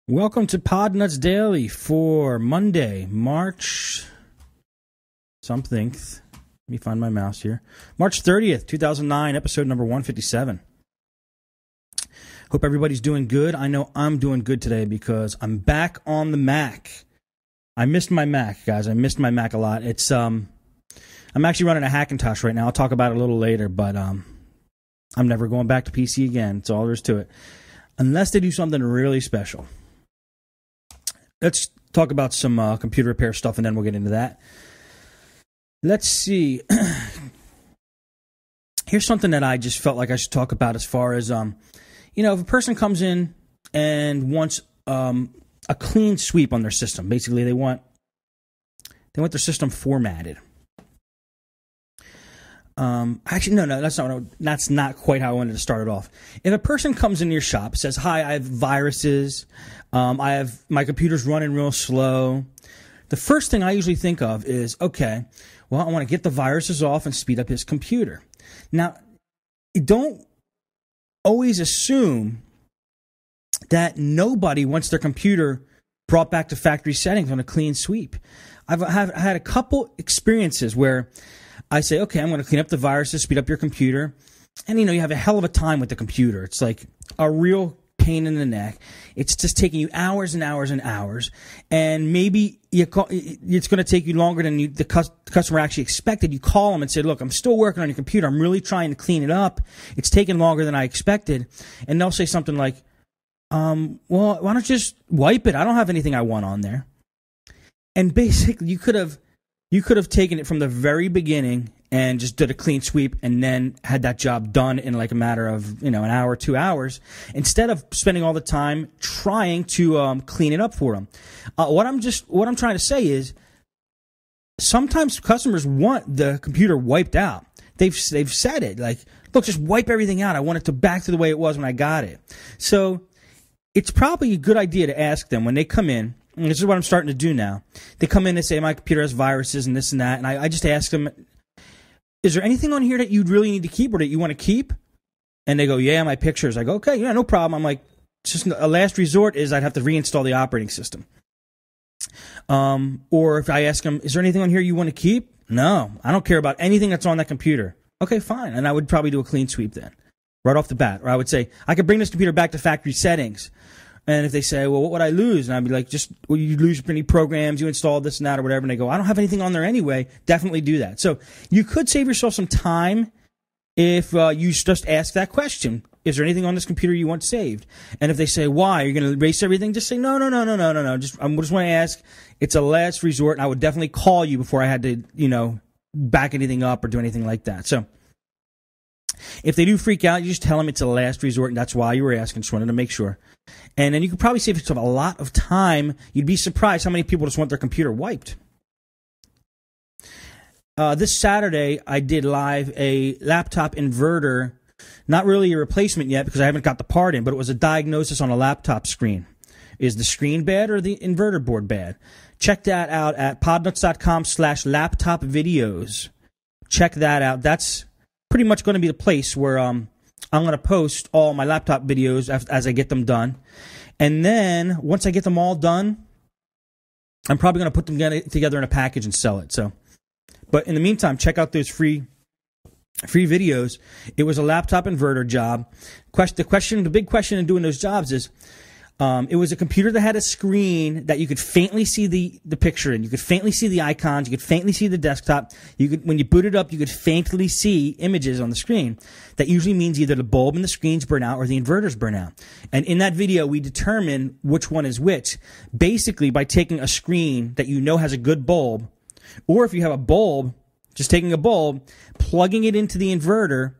Welcome to Podnutz Daily for Monday, March something. Let me find my mouse here. March 30th, 2009, episode number 157. Hope everybody's doing good. I know I'm doing good today because I'm back on the Mac. I missed my Mac, guys. I missed my Mac a lot. It's I'm actually running a Hackintosh right now. I'll talk about it a little later, but I'm never going back to PC again. That's all there is to it. Unless they do something really special. Let's talk about some computer repair stuff, and then we'll get into that. Let's see. Here's something that I just felt like I should talk about as far as, if a person comes in and wants a clean sweep on their system. Basically, they want their system formatted. Actually, no, that's not quite how I wanted to start it off. If a person comes into your shop, says, "Hi, I have viruses. My computer's running real slow." The first thing I usually think of is, okay, well, I want to get the viruses off and speed up his computer. Now, don't always assume that nobody wants their computer brought back to factory settings on a clean sweep. I've had a couple experiences where I say, okay, I'm going to clean up the viruses, speed up your computer. And, you have a hell of a time with the computer. It's like a real pain in the neck. It's just taking you hours and hours and hours. And maybe it's going to take you longer than the customer actually expected. You call them and say, look, I'm still working on your computer. I'm really trying to clean it up. It's taking longer than I expected. And they'll say something like, well, why don't you just wipe it? I don't have anything I want on there. And basically, you could have taken it from the very beginning and just did a clean sweep and then had that job done in like a matter of, an hour, 2 hours, instead of spending all the time trying to clean it up for them. What I'm trying to say is sometimes customers want the computer wiped out. They've said it, like, look, just wipe everything out. I want it back to the way it was when I got it. So it's probably a good idea to ask them when they come in. And this is what I'm starting to do now. They come in and say, my computer has viruses and this and that. And I just ask them, is there anything on here that you'd really need to keep or that you want to keep? And they go, yeah, my pictures. I go, okay, yeah, no problem. I'm like, it's just a last resort is I'd have to reinstall the operating system. Or if I ask them, is there anything on here you want to keep? No, I don't care about anything that's on that computer. Okay, fine. And I would probably do a clean sweep then, right off the bat. Or I would say, I could bring this computer back to factory settings. And if they say, well, what would I lose? And I'd be like, you lose any programs, you install this and that or whatever. And they go, I don't have anything on there anyway. Definitely do that. So you could save yourself some time if you just ask that question. Is there anything on this computer you want saved? And if they say, why? You're going to erase everything? Just say, no. I just want to ask. It's a last resort. And I would definitely call you before I had to, back anything up or do anything like that. So if they do freak out, you just tell them it's a last resort, and that's why you were asking. Just wanted to make sure. And then you could probably save yourself a lot of time. You'd be surprised how many people just want their computer wiped. This Saturday, I did live a laptop inverter. Not really a replacement yet because I haven't got the part in, but it was a diagnosis on a laptop screen. Is the screen bad or the inverter board bad? Check that out at podnutz.com/laptop videos. Check that out. That's pretty much going to be the place where I'm going to post all my laptop videos as I get them done. And then once I get them all done, I'm probably going to put them together in a package and sell it. But in the meantime, check out those free videos. It was a laptop inverter job. The big question in doing those jobs is, it was a computer that had a screen that you could faintly see the picture in. You could faintly see the icons. You could faintly see the desktop. When you boot it up, you could faintly see images on the screen. That usually means either the bulb in the screen's burn out or the inverter's burn out. And in that video, we determine which one is which, basically by taking a screen that has a good bulb, or if you have a bulb, just taking a bulb, plugging it into the inverter,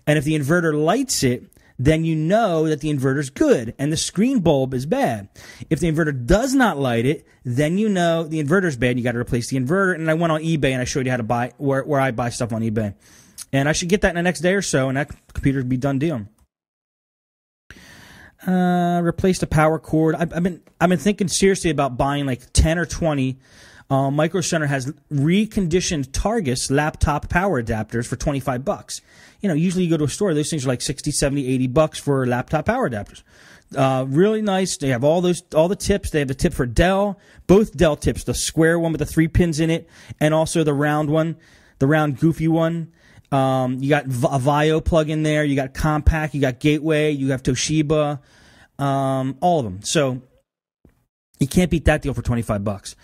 and if the inverter lights it, then you know that the inverter's good and the screen bulb is bad. If the inverter does not light it, then you know the inverter's bad and you got to replace the inverter. And I went on eBay and I showed you how to buy where I buy stuff on eBay. And I should get that in the next day or so, and that computer would be done deal. Replace the power cord. I've been thinking seriously about buying like 10 or 20. Micro Center has reconditioned Targus laptop power adapters for $25. Usually you go to a store, those things are like $60, $70, $80 for laptop power adapters. Really nice. They have all the tips. They have the tip for Dell, both Dell tips, the square one with the 3 pins in it, and also the round one, the round goofy one. You got a Vio plug in there. You got Compact. You got Gateway. You have Toshiba. All of them. So you can't beat that deal for $25.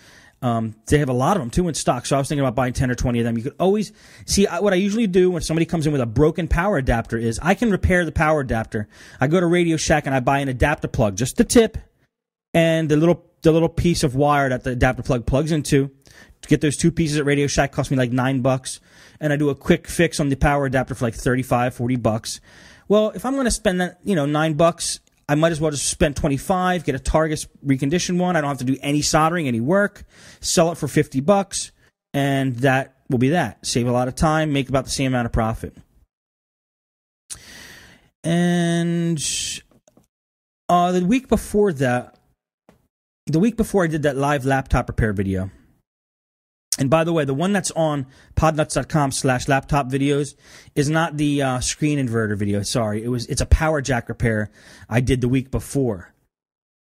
They have a lot of them too in stock. So I was thinking about buying 10 or 20 of them. You could always see what I usually do when somebody comes in with a broken power adapter is I can repair the power adapter. I go to Radio Shack and I buy an adapter plug, just the tip and the little piece of wire that the adapter plug plugs into. To get those 2 pieces at Radio Shack cost me like $9. And I do a quick fix on the power adapter for like $35, $40. Well, if I'm going to spend that, $9, I might as well just spend $25, get a Targus reconditioned one. I don't have to do any soldering, any work. Sell it for $50, and that will be that. Save a lot of time, make about the same amount of profit. And the week before I did that live laptop repair video. And by the way, the one that's on podnutz.com/laptop videos is not the screen inverter video. Sorry, it's a power jack repair I did the week before.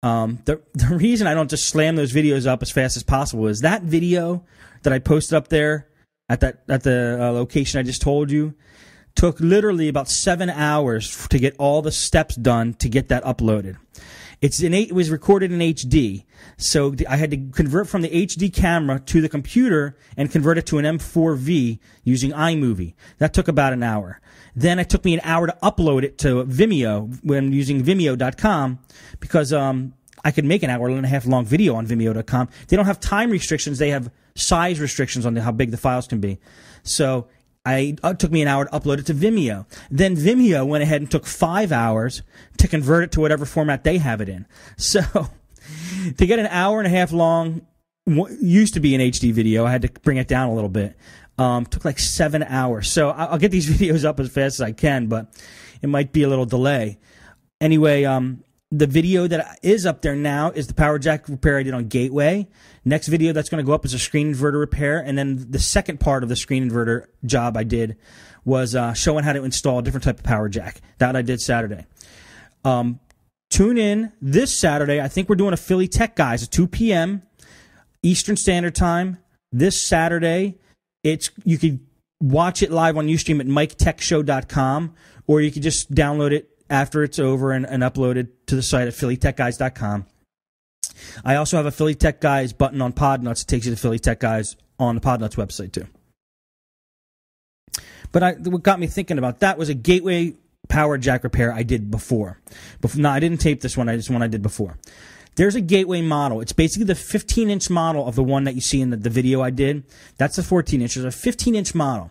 The reason I don't just slam those videos up as fast as possible is that video that I posted up there at the location I just told you took literally about 7 hours to get all the steps done to get that uploaded. It was recorded in HD, so I had to convert from the HD camera to the computer and convert it to an M4V using iMovie. That took about an hour. Then it took me an hour to upload it to Vimeo when using Vimeo.com because I could make an hour and a half long video on Vimeo.com. They don't have time restrictions; they have size restrictions on how big the files can be. So it took me an hour to upload it to Vimeo. Then Vimeo went ahead and took 5 hours to convert it to whatever format they have it in. So to get an hour and a half long, used to be an HD video, I had to bring it down a little bit. Took like 7 hours. So I'll get these videos up as fast as I can, but it might be a little delay. Anyway, the video that is up there now is the power jack repair I did on Gateway. Next video that's going to go up is a screen inverter repair. And then the second part of the screen inverter job I did was showing how to install a different type of power jack. That I did Saturday. Tune in this Saturday. I think we're doing a Philly Tech Guys at 2 p.m. Eastern Standard Time this Saturday. You could watch it live on Ustream at MikeTechShow.com, or you could just download it after it's over and upload it to the site at PhillyTechGuys.com. I also have a Philly Tech Guys button on Podnutz that takes you to Philly Tech Guys on the Podnutz website too. But what got me thinking about that was a Gateway power jack repair I did before. No, I didn't tape this one. This one I did before. There's a Gateway model. It's basically the 15-inch model of the one that you see in the video I did. That's the 14-inch. There's a 15-inch model.